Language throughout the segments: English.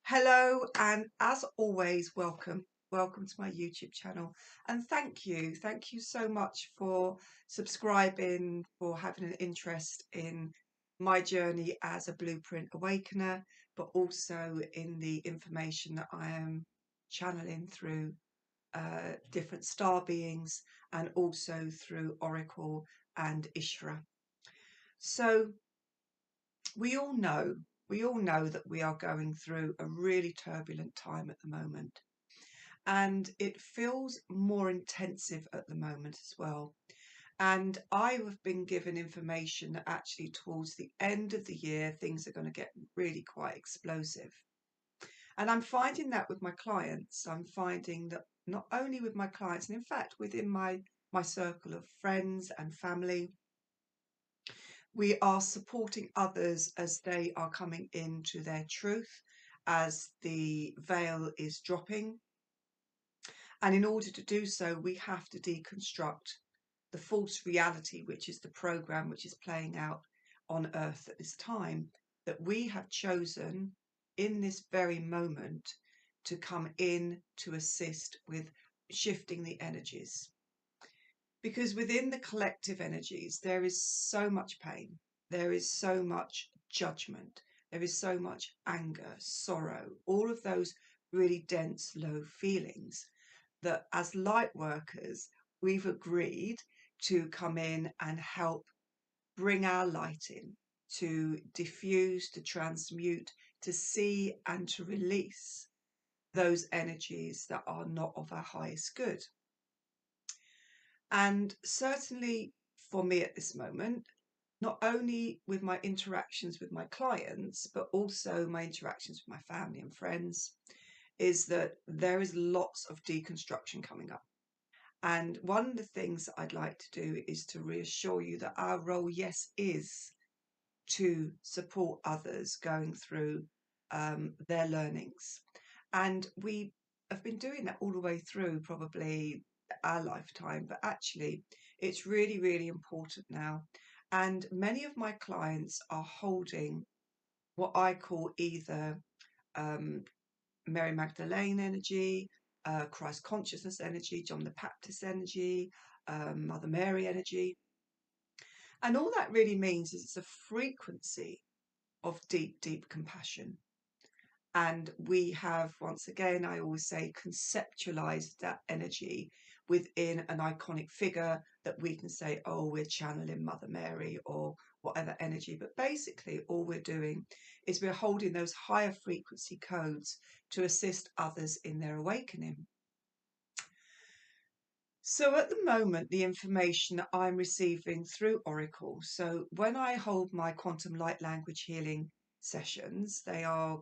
Hello, and as always, welcome. Welcome to my YouTube channel. And thank you. Thank you so much for subscribing, for having an interest in my journey as a Blueprint Awakener, but also in the information that I am channeling through different star beings and also through Oracle and Ishra. So we all know that we are going through a really turbulent time at the moment, and it feels more intensive at the moment as well. And I have been given information that actually towards the end of the year things are going to get really quite explosive. And I'm finding that with my clients. I'm finding that not only with my clients, and in fact within my circle of friends and family, we are supporting others as they are coming into their truth, as the veil is dropping. And in order to do so, we have to deconstruct the false reality, which is the program which is playing out on Earth at this time, that we have chosen in this very moment to come in to assist with shifting the energies. Because within the collective energies, there is so much pain, there is so much judgment, there is so much anger, sorrow, all of those really dense, low feelings that as light workers, we've agreed to come in and help bring our light in, to diffuse, to transmute, to see and to release those energies that are not of our highest good. And certainly for me at this moment, not only with my interactions with my clients, but also my interactions with my family and friends, is that there is lots of deconstruction coming up. And one of the things that I'd like to do is to reassure you that our role, yes, is to support others going through their learnings. And we have been doing that all the way through probably our lifetime, but actually it's really, really important now. And many of my clients are holding what I call either um, Mary Magdalene energy, Christ consciousness energy, John the Baptist energy, Mother Mary energy. And all that really means is it's a frequency of deep, deep compassion. And we have, once again, I always say, conceptualized that energy within an iconic figure that we can say, oh, we're channeling Mother Mary or whatever energy. But basically, all we're doing is we're holding those higher frequency codes to assist others in their awakening. So at the moment, the information that I'm receiving through Oracle, so when I hold my quantum light language healing sessions, they are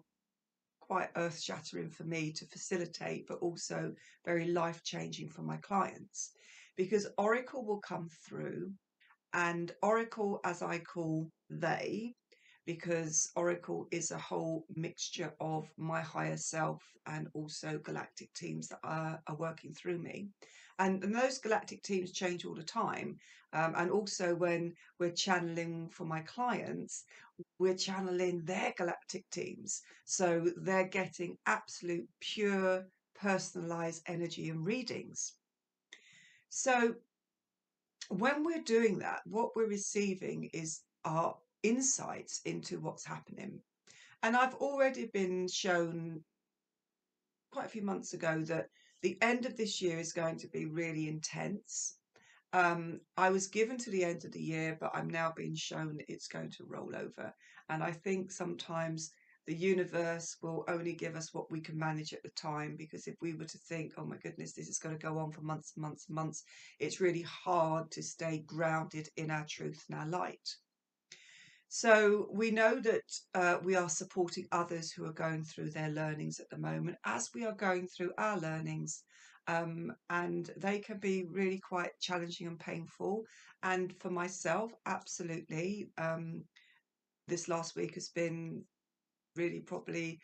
quite earth-shattering for me to facilitate, but also very life-changing for my clients, because Oracle will come through, and Oracle, as I call they, because Oracle is a whole mixture of my higher self and also galactic teams that are working through me. And those galactic teams change all the time. And also when we're channeling for my clients, we're channeling their galactic teams. So they're getting absolute pure personalized energy and readings. So when we're doing that, what we're receiving is our insights into what's happening. And I've already been shown quite a few months ago that the end of this year is going to be really intense. I was given to the end of the year, but I'm now being shown that it's going to roll over. And I think sometimes the universe will only give us what we can manage at the time, because if we were to think, oh my goodness, this is going to go on for months and months and months, it's really hard to stay grounded in our truth and our light. So we know that we are supporting others who are going through their learnings at the moment, as we are going through our learnings. And they can be really quite challenging and painful. And for myself, absolutely, this last week has been really probably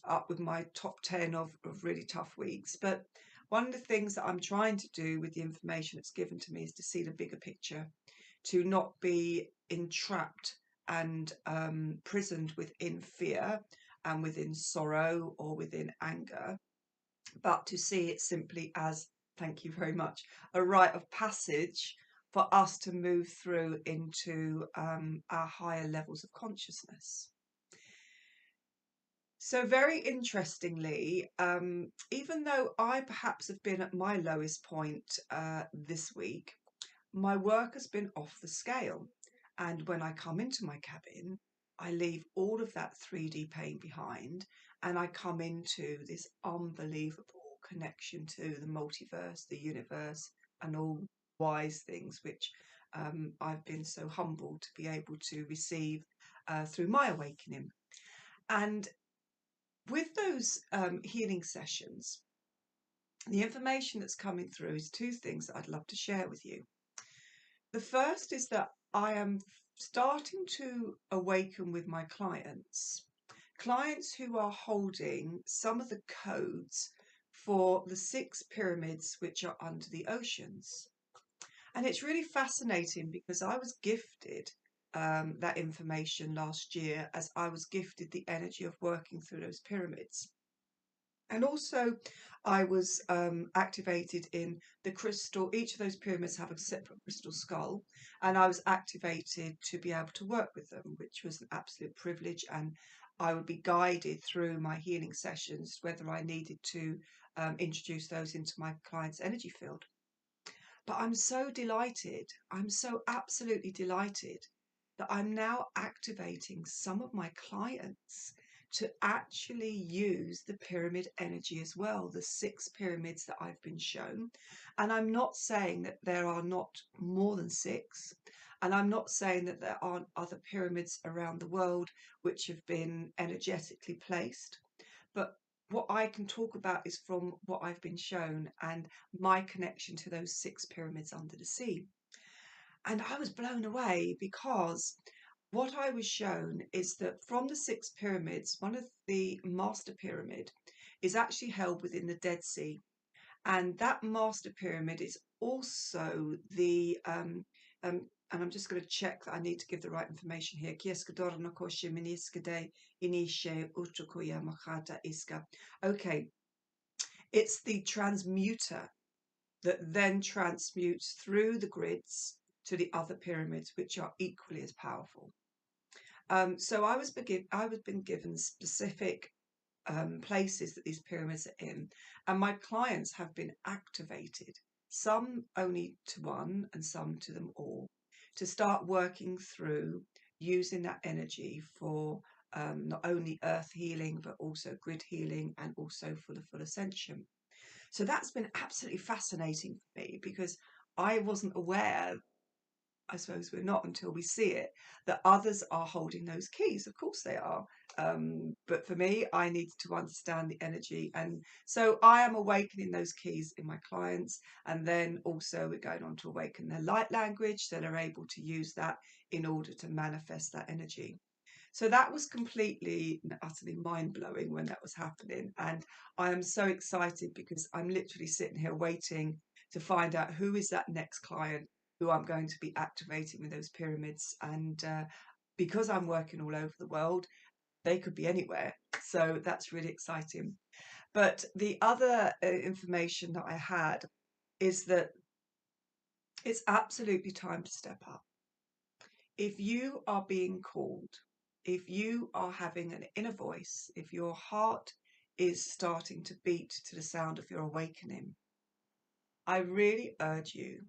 up with my top 10 of really tough weeks. But one of the things that I'm trying to do with the information that's given to me is to see the bigger picture, to not be entrapped and prisoned within fear, and within sorrow or within anger, but to see it simply as, thank you very much, a rite of passage for us to move through into our higher levels of consciousness. So very interestingly, even though I perhaps have been at my lowest point this week, my work has been off the scale. And when I come into my cabin, I leave all of that 3D pain behind and I come into this unbelievable connection to the multiverse, the universe, and all wise things which I've been so humbled to be able to receive through my awakening. And with those healing sessions, the information that's coming through is two things that I'd love to share with you. The first is that I am starting to awaken with my clients who are holding some of the codes for the 6 pyramids which are under the oceans. And it's really fascinating because I was gifted that information last year as I was gifted the energy of working through those pyramids. And also, I was activated in the crystal. Each of those pyramids have a separate crystal skull, and I was activated to be able to work with them, which was an absolute privilege. And I would be guided through my healing sessions, whether I needed to introduce those into my client's energy field. But I'm so delighted. I'm so absolutely delighted that I'm now activating some of my clients to actually use the pyramid energy as well, the 6 pyramids that I've been shown. And I'm not saying that there are not more than 6. And I'm not saying that there aren't other pyramids around the world which have been energetically placed. But what I can talk about is from what I've been shown and my connection to those 6 pyramids under the sea. And I was blown away because what I was shown is that from the 6 pyramids, one of the master pyramid is actually held within the Dead Sea. And that master pyramid is also the, and I'm just going to check that I need to give the right information here. Okay, it's the transmuter that then transmutes through the grids to the other pyramids, which are equally as powerful. So I was been given specific places that these pyramids are in, and my clients have been activated, some only to one and some to them all, to start working through using that energy for not only earth healing, but also grid healing and also for the full ascension. So that's been absolutely fascinating for me because I wasn't aware, I suppose we're not until we see it, that others are holding those keys. Of course they are. But for me, I needed to understand the energy. And so I am awakening those keys in my clients. And then also we're going on to awaken their light language, so they're able to use that in order to manifest that energy. So that was completely and utterly mind-blowing when that was happening. And I am so excited because I'm literally sitting here waiting to find out who is that next client who I'm going to be activating with those pyramids. And because I'm working all over the world, they could be anywhere. So that's really exciting. But the other information that I had is that it's absolutely time to step up. If you are being called, if you are having an inner voice, if your heart is starting to beat to the sound of your awakening, I really urge you,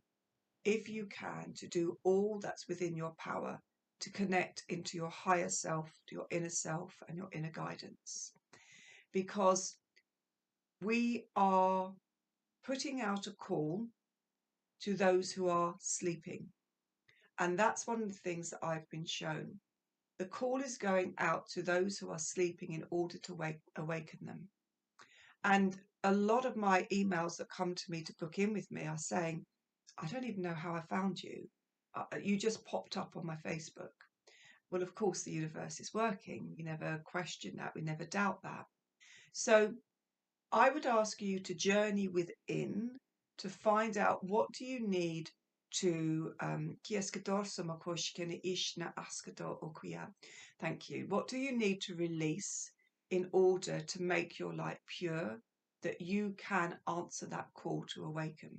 if you can, to do all that's within your power to connect into your higher self, to your inner self and your inner guidance. Because we are putting out a call to those who are sleeping. And that's one of the things that I've been shown. The call is going out to those who are sleeping in order to awaken them. And a lot of my emails that come to me to book in with me are saying, I don't even know how I found you. You just popped up on my Facebook. Well, of course, the universe is working. We never question that. We never doubt that. So I would ask you to journey within to find out, what do you need to thank you. What do you need to release in order to make your light pure, that you can answer that call to awaken.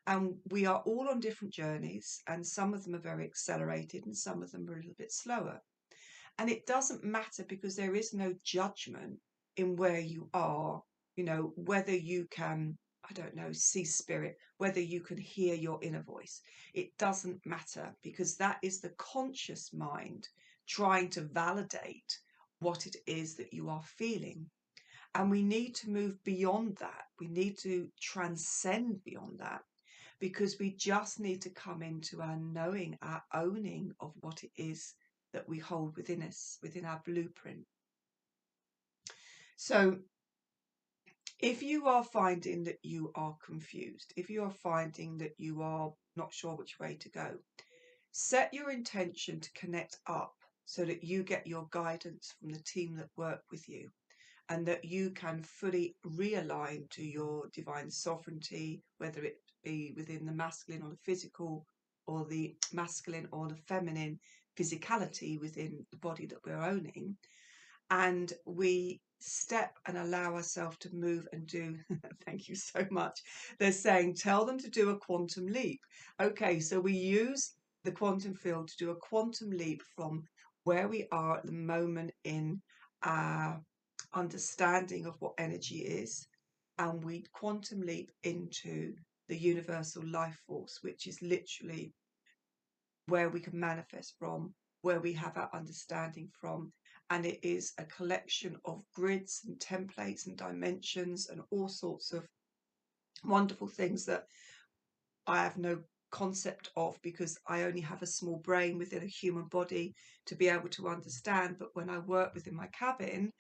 And we are all on different journeys, and some of them are very accelerated and some of them are a little bit slower. And it doesn't matter, because there is no judgment in where you are, whether you can, I don't know, see spirit, whether you can hear your inner voice. It doesn't matter, because that is the conscious mind trying to validate what it is that you are feeling. And we need to move beyond that. We need to transcend beyond that, because we just need to come into our knowing, our owning of what it is that we hold within us, within our blueprint. So if you are finding that you are confused, if you are finding that you are not sure which way to go, set your intention to connect up so that you get your guidance from the team that work with you, and that you can fully realign to your divine sovereignty, whether it be within the masculine or the physical, or the masculine or the feminine physicality within the body that we're owning. And we step and allow ourselves to move and do. Thank you so much. They're saying, tell them to do a quantum leap. Okay, so we use the quantum field to do a quantum leap from where we are at the moment in our understanding of what energy is, and we quantum leap into the universal life force, which is literally where we can manifest from, where we have our understanding from. And it is a collection of grids and templates and dimensions and all sorts of wonderful things that I have no concept of, because I only have a small brain within a human body to be able to understand. But when I work within my cabin,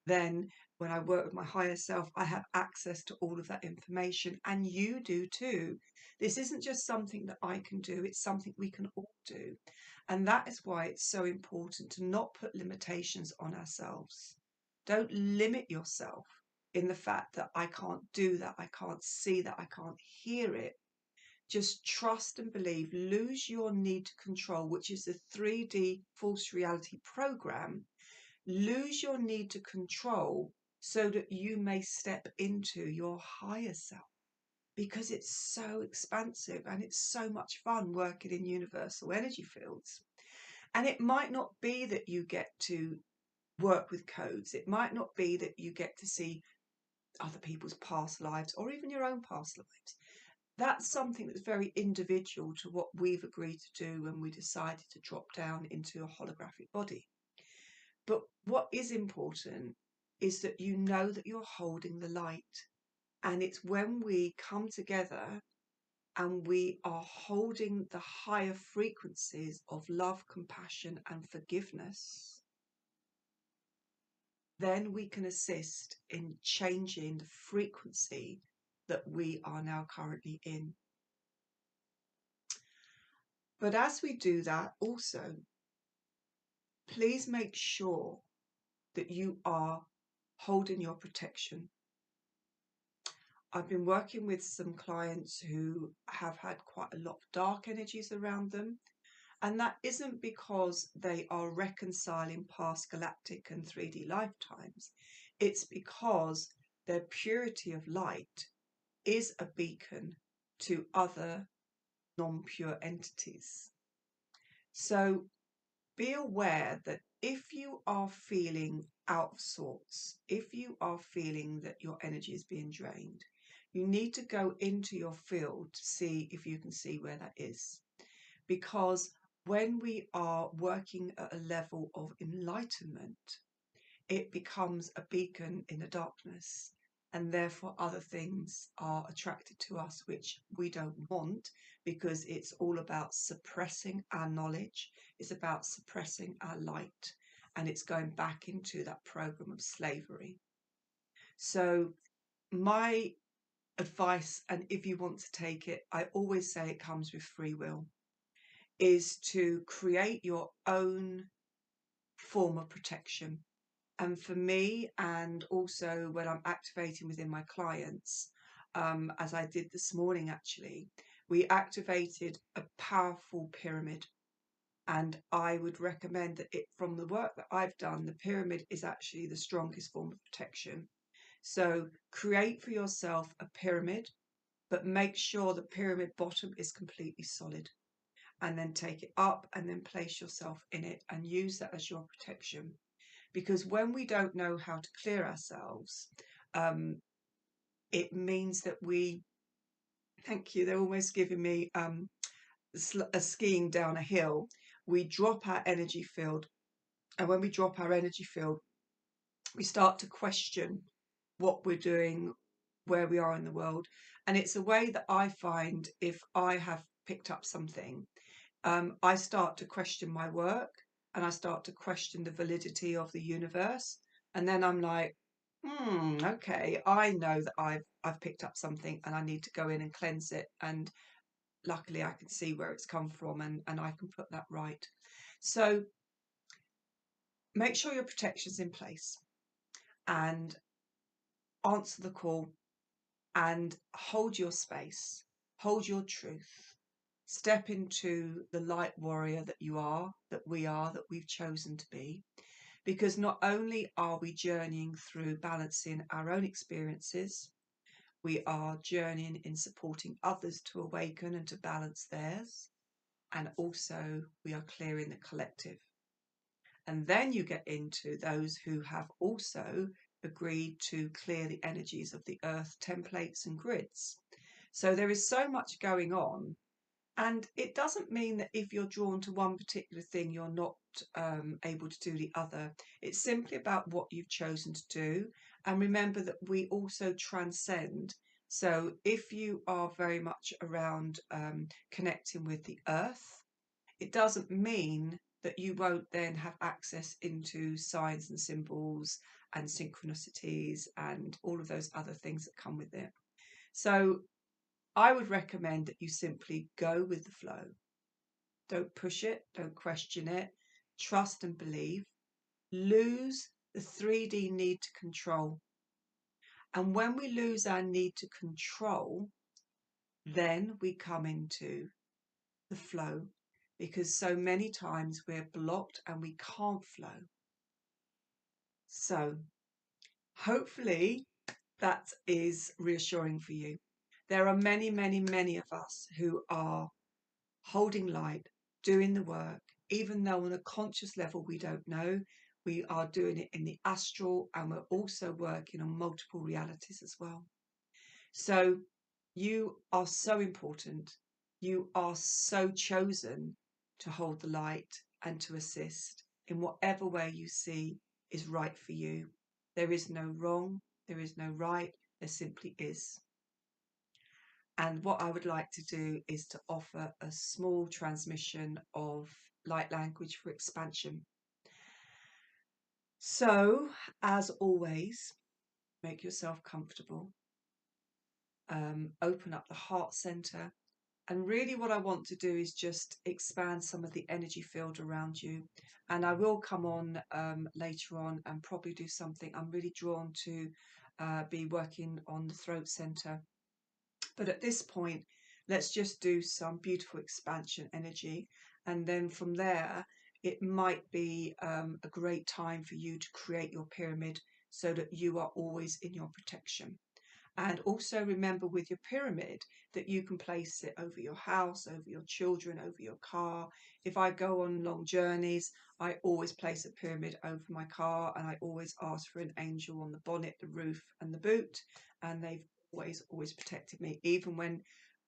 then when I work with my higher self, I have access to all of that information, and you do too. This isn't just something that I can do, it's something we can all do. And that is why it's so important to not put limitations on ourselves. Don't limit yourself in the fact that I can't do that, I can't see that, I can't hear it. Just trust and believe. Lose your need to control, which is the 3D false reality program. Lose your need to control so that you may step into your higher self, because it's so expansive and it's so much fun working in universal energy fields. And it might not be that you get to work with codes. It might not be that you get to see other people's past lives or even your own past lives. That's something that's very individual to what we've agreed to do when we decided to drop down into a holographic body. But what is important is that you know that you're holding the light. And it's when we come together and we are holding the higher frequencies of love, compassion, and forgiveness, then we can assist in changing the frequency that we are now currently in. But as we do that, also, please make sure that you are holding your protection. I've been working with some clients who have had quite a lot of dark energies around them. And that isn't because they are reconciling past galactic and 3D lifetimes. It's because their purity of light is a beacon to other non-pure entities. So be aware that if you are feeling out of sorts, if you are feeling that your energy is being drained, you need to go into your field to see if you can see where that is. Because when we are working at a level of enlightenment, it becomes a beacon in the darkness, and therefore other things are attracted to us which we don't want, because it's all about suppressing our knowledge, it's about suppressing our light, and it's going back into that program of slavery. So my advice, and if you want to take it, I always say it comes with free will, is to create your own form of protection. And for me, and also when I'm activating within my clients, as I did this morning actually, we activated a powerful pyramid. And I would recommend that from the work that I've done, the pyramid is actually the strongest form of protection. So create for yourself a pyramid, but make sure the pyramid bottom is completely solid. And then take it up and then place yourself in it and use that as your protection. Because when we don't know how to clear ourselves, it means that thank you, they're almost giving me a skiing down a hill. We drop our energy field. And when we drop our energy field, we start to question what we're doing, where we are in the world. And it's a way that I find, if I have picked up something, I start to question my work, and I start to question the validity of the universe. And then I'm like, okay, I know that I've picked up something and I need to go in and cleanse it. And luckily I can see where it's come from, and I can put that right. So make sure your protection's in place and answer the call and hold your space, hold your truth. Step into the light warrior that you are, that we've chosen to be. Because not only are we journeying through balancing our own experiences, we are journeying in supporting others to awaken and to balance theirs. And also we are clearing the collective. And then you get into those who have also agreed to clear the energies of the earth templates and grids. So there is so much going on. And it doesn't mean that if you're drawn to one particular thing, you're not able to do the other. It's simply about what you've chosen to do. And remember that we also transcend. So if you are very much around connecting with the earth, it doesn't mean that you won't then have access into signs and symbols and synchronicities and all of those other things that come with it. So I would recommend that you simply go with the flow. Don't push it, don't question it, trust and believe. Lose the 3D need to control. And when we lose our need to control, then we come into the flow, because so many times we're blocked and we can't flow. So hopefully that is reassuring for you. There are many, many, many of us who are holding light, doing the work, even though on a conscious level we don't know. We are doing it in the astral, and we're also working on multiple realities as well. So you are so important. You are so chosen to hold the light and to assist in whatever way you see is right for you. There is no wrong, there is no right, there simply is. And what I would like to do is to offer a small transmission of light language for expansion. So, as always, make yourself comfortable. Open up the heart center. And really what I want to do is just expand some of the energy field around you. And I will come on later on and probably do something. I'm really drawn to be working on the throat center. But at this point, let's just do some beautiful expansion energy. And then from there, it might be a great time for you to create your pyramid so that you are always in your protection. And also remember with your pyramid that you can place it over your house, over your children, over your car. If I go on long journeys, I always place a pyramid over my car, and I always ask for an angel on the bonnet, the roof and the boot. And they've always protected me, even when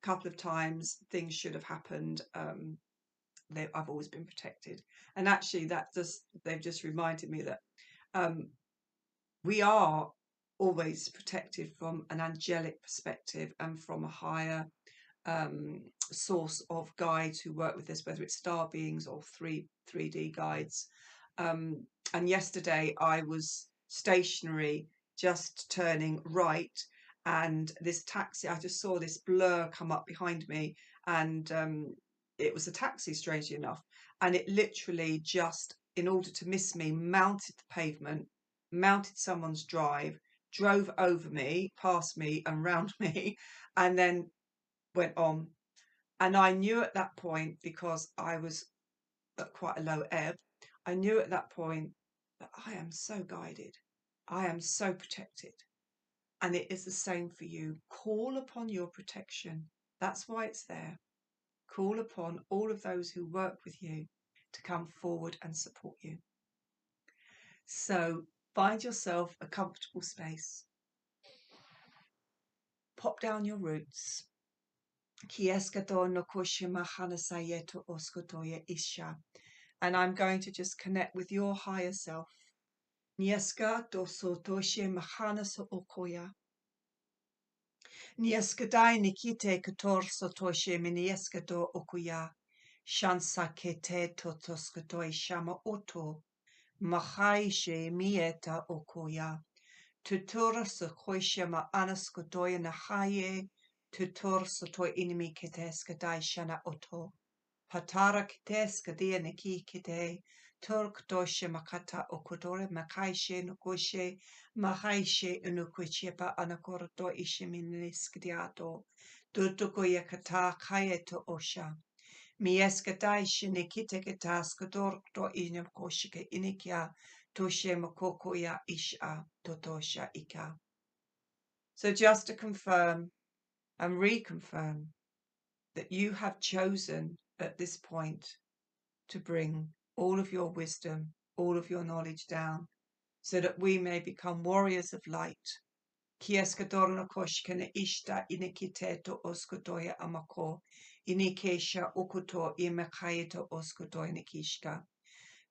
a couple of times things should have happened. I've always been protected. And actually they've just reminded me that we are always protected from an angelic perspective and from a higher source of guides who work with us, whether it's star beings or 3D guides. And yesterday I was stationary, just turning right, and this taxi, I just saw this blur come up behind me, and it was a taxi, strangely enough, and it literally just, in order to miss me, mounted the pavement, mounted someone's drive, drove over me, past me and round me, and then went on. And I knew at that point, because I was at quite a low ebb, I knew at that point that I am so guided. I am so protected. And it is the same for you. Call upon your protection. That's why it's there. Call upon all of those who work with you to come forward and support you. So find yourself a comfortable space. Pop down your roots. And I'm going to just connect with your higher self. Nieska do sotoshe mahana okoya. Nieska dai nikite kator sotoshe minieska do okuya. Shansa kete totoskatoi shama oto. Mahaishe mieta okoya. Tutor sokoisha ma anaskodoya nahaye. Tutor sotoi inimi keteska dai shana oto. Patara kiteska dia neki kite. Turk doshe makata okodore makaishe nukoshe mahaishe unukwechepa anakorto isheminiskdiato dutoko yakata kayeto osha mieskadai shinikite ketaskador to inakoshike inikia toshe makoko ya isha totosha ika. So just to confirm and reconfirm that you have chosen at this point to bring all of your wisdom, all of your knowledge down, so that we may become warriors of light. Kieskadorna koshkene ishta inikiteto oskodoya amako, inikesha ukuto imekayeto oskodoya nikishka.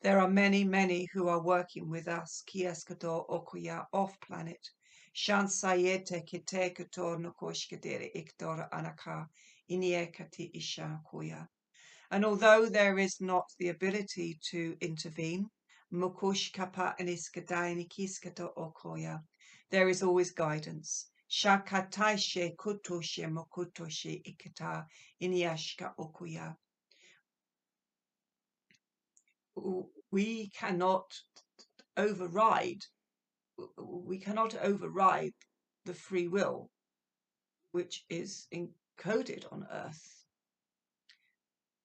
There are many, many who are working with us, Kieskador okoya off planet. Shansayete kite katorno koshkadere ikdora anaka, iniekati isha koya. And although there is not the ability to intervene, there is always guidance. Shakataishe kutoshe mokutoshe ikata iniashka okuya. We cannot override the free will which is encoded on Earth.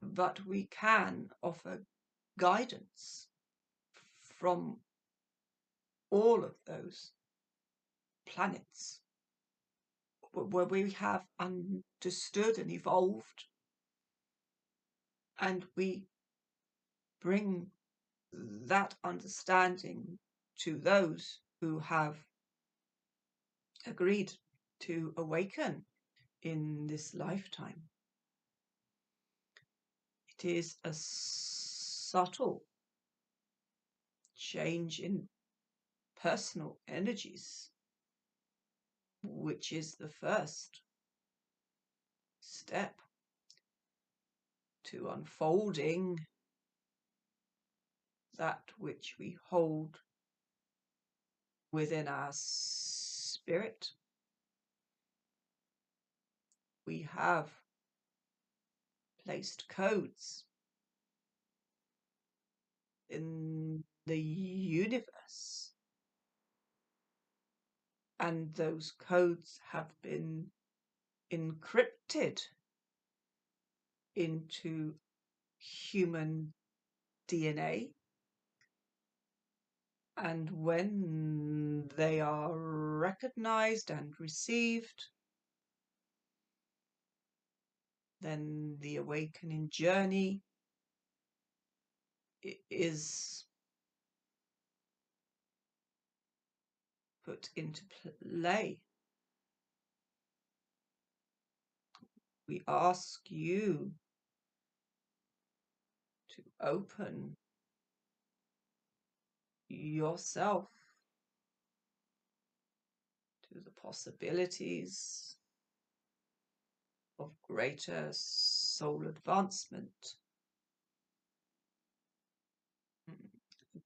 But we can offer guidance from all of those planets where we have understood and evolved, and we bring that understanding to those who have agreed to awaken in this lifetime. It is a subtle change in personal energies, which is the first step to unfolding that which we hold within our spirit. We have placed codes in the universe, and those codes have been encrypted into human DNA, and when they are recognized and received, then the awakening journey is put into play. We ask you to open yourself to the possibilities of greater soul advancement.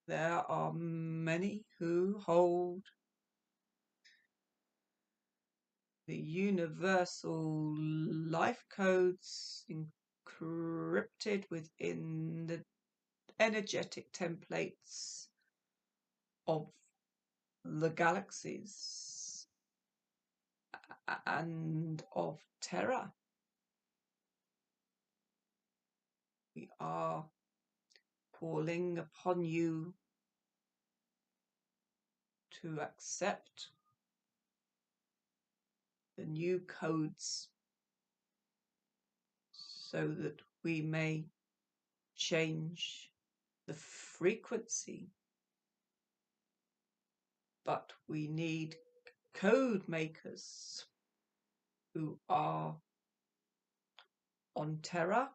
There are many who hold the universal life codes encrypted within the energetic templates of the galaxies and of Terra. We are calling upon you to accept the new codes so that we may change the frequency. But we need code makers who are on Terra,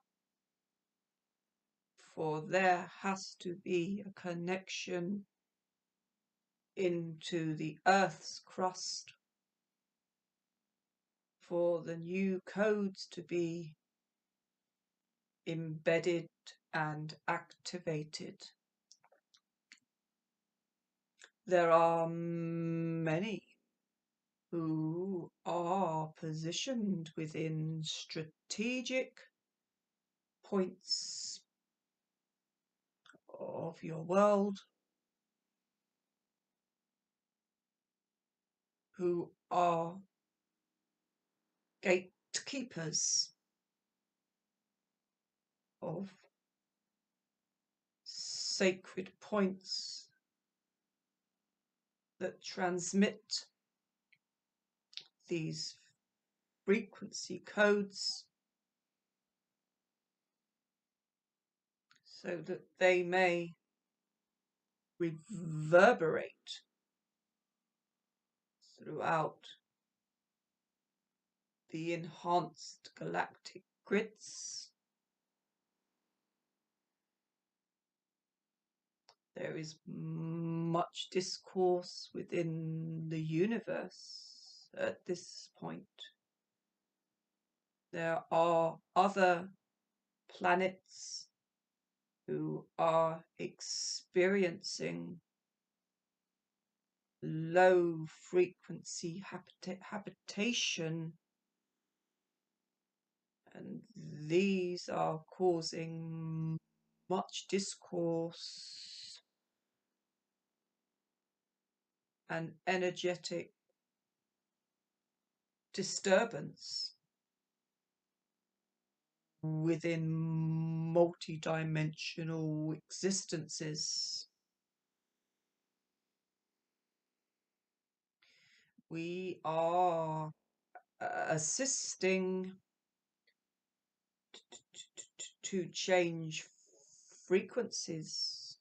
for there has to be a connection into the Earth's crust for the new codes to be embedded and activated. There are many who are positioned within strategic points of your world who are gatekeepers of sacred points that transmit these frequency codes so that they may reverberate throughout the enhanced galactic grids. There is much discourse within the universe at this point. There are other planets who are experiencing low frequency habitation, and these are causing much discourse and energetic disturbance within multidimensional existences. We are assisting to change frequencies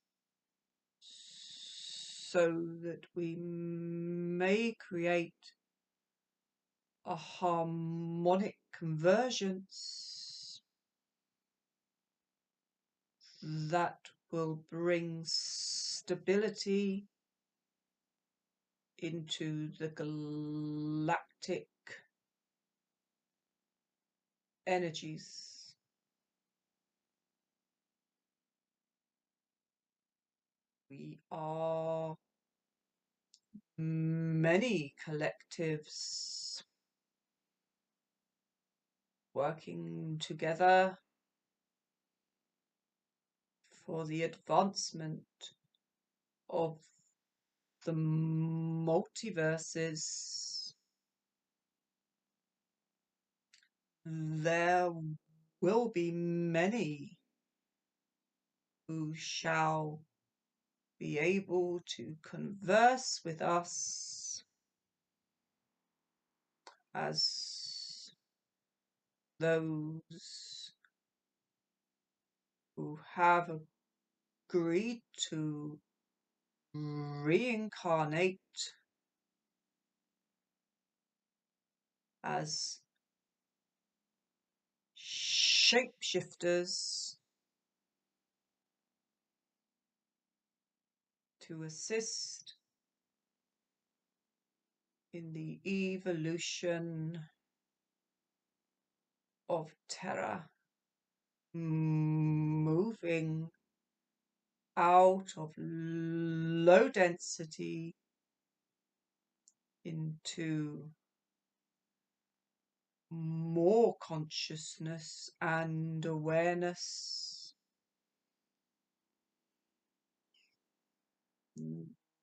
so that we may create a harmonic convergence that will bring stability into the galactic energies. We are many collectives working together for the advancement of the multiverses. There will be many who shall be able to converse with us as those who have agreed to reincarnate as shapeshifters to assist in the evolution of Terra, moving out of low density into more consciousness and awareness.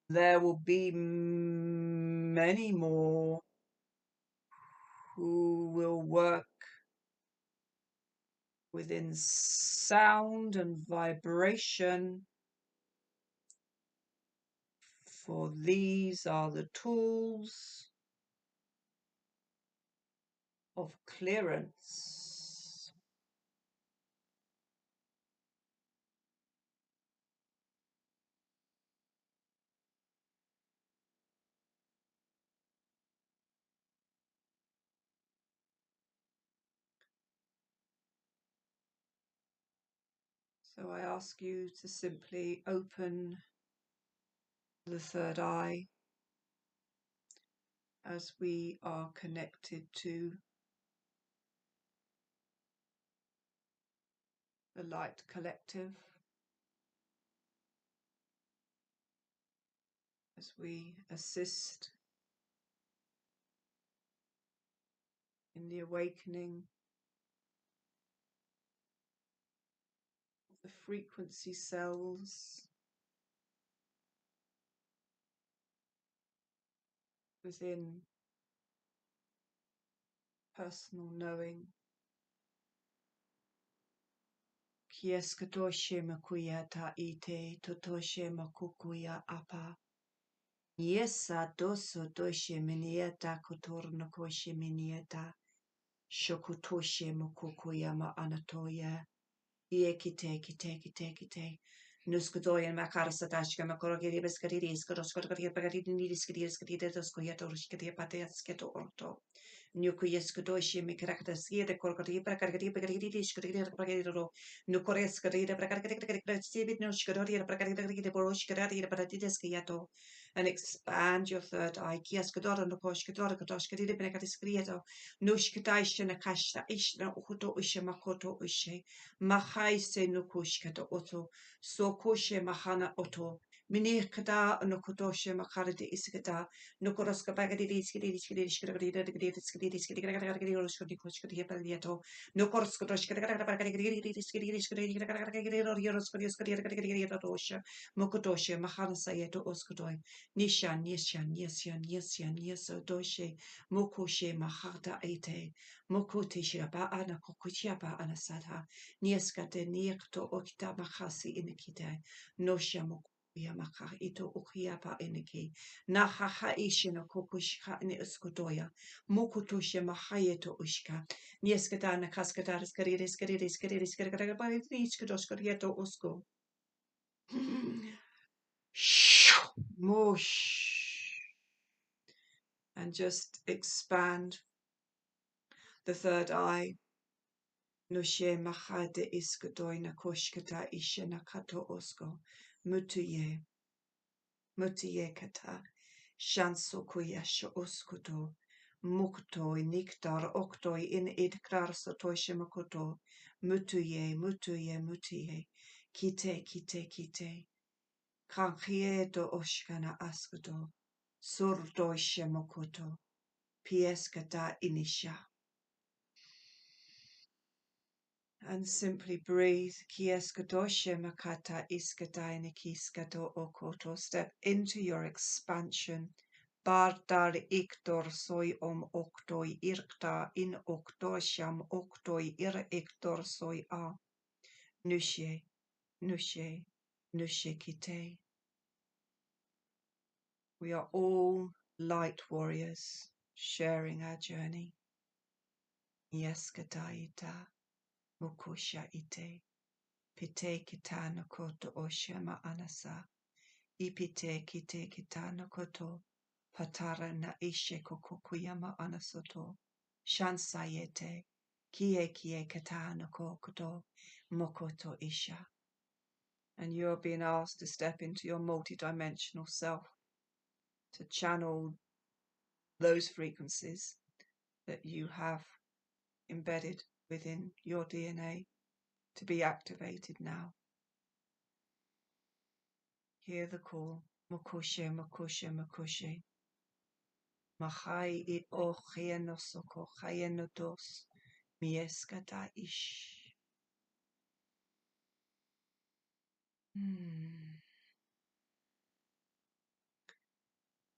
There will be many more who will work within sound and vibration, for these are the tools of clearance. So I ask you to simply open the third eye as we are connected to the Light Collective, as we assist in the awakening of the frequency cells within personal knowing. Kieskatoshe makuya ta ite, totoshe makukuya apa. Yesa doso doshe minieta kotorno koshe minieta. Shokotoshe makukuya ma anatoya. Ie kite kite kite kite. Nuskodoyan makarasatashka makorogiri beskadidis, kodoskodoria bagadidis, kadidas, koyatoshkadia pateasketo orto. Nukuyeskudoshi mikarakasia de korkodi prakadi bagadi shkadi bagadi no koreskadi prakadi sibit no shkadi prakadi de boroshkadi paradides kiato, and expand your third eye kiaskadora no koshkadora kodoshkadi de prakadi skrieto no shkadaish na kashta ishna uhuto ushe makoto ushe mahai se no kushkado oto so koshe mahana oto Mini kada no kotoshe makarade iskada no koroska bagadi skidi skidi skidi skidi skidi skidi skidi skidi skidi palieto no koroska skidi skidi skidi skidi skidi skidi mokotoshe mahana sayeto oskotoi nishan nishan nishan nishan niso doshe mokoshe mahata ite mokote shaba ana kokuchia ba anasata nieskate niekto okita mahasi inikite no shamo Yamaka ito ukiapa iniki na haha ishina kokushka ni uskodoya mukutoshe mahayeto ushka nieskata na kaskata skariris usko mush and just expand the third eye no she mahade iskodoy na koshkata ishina kato usko mutuye kata Shansukuya oskuto muktoi niktar oktoi in idkrar satoishe makoto mutuye kite kankie do oshkana askuto surdoishe makoto pieskata inisha and simply breathe kieskadoshe makata iskata kiskato okoto. Step into your expansion. Bardar iktor soy oktoi irkta in oktosham oktoi ir iktor soy a. Nushe, nushe, nushe kite. We are all light warriors sharing our journey. Yeskataita mukosha ite. Pite kitana koto oshema anasa. Ipite kite kitana koto. Patara na ishe kokokuyama anasoto. Shansayete. Kie katana kokoto. Mokoto isha. And you're being asked to step into your multidimensional self, to channel those frequencies that you have embedded within your DNA to be activated now. Hear the call. Mokoshe, mokoshe, mokoshe. Mahai I o chianosoko chianotos. Mieskata ish.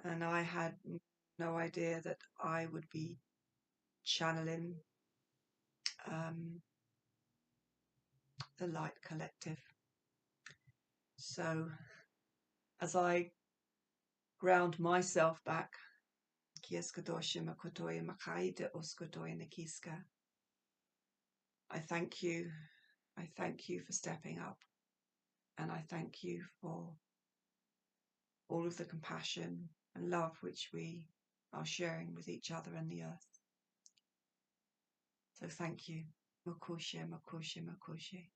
And I had no idea that I would be channeling the Light Collective. So as I ground myself back, I thank you. I thank you for stepping up, and I thank you for all of the compassion and love which we are sharing with each other and the earth. So thank you. Mokushe, Mokushe, Mokushe.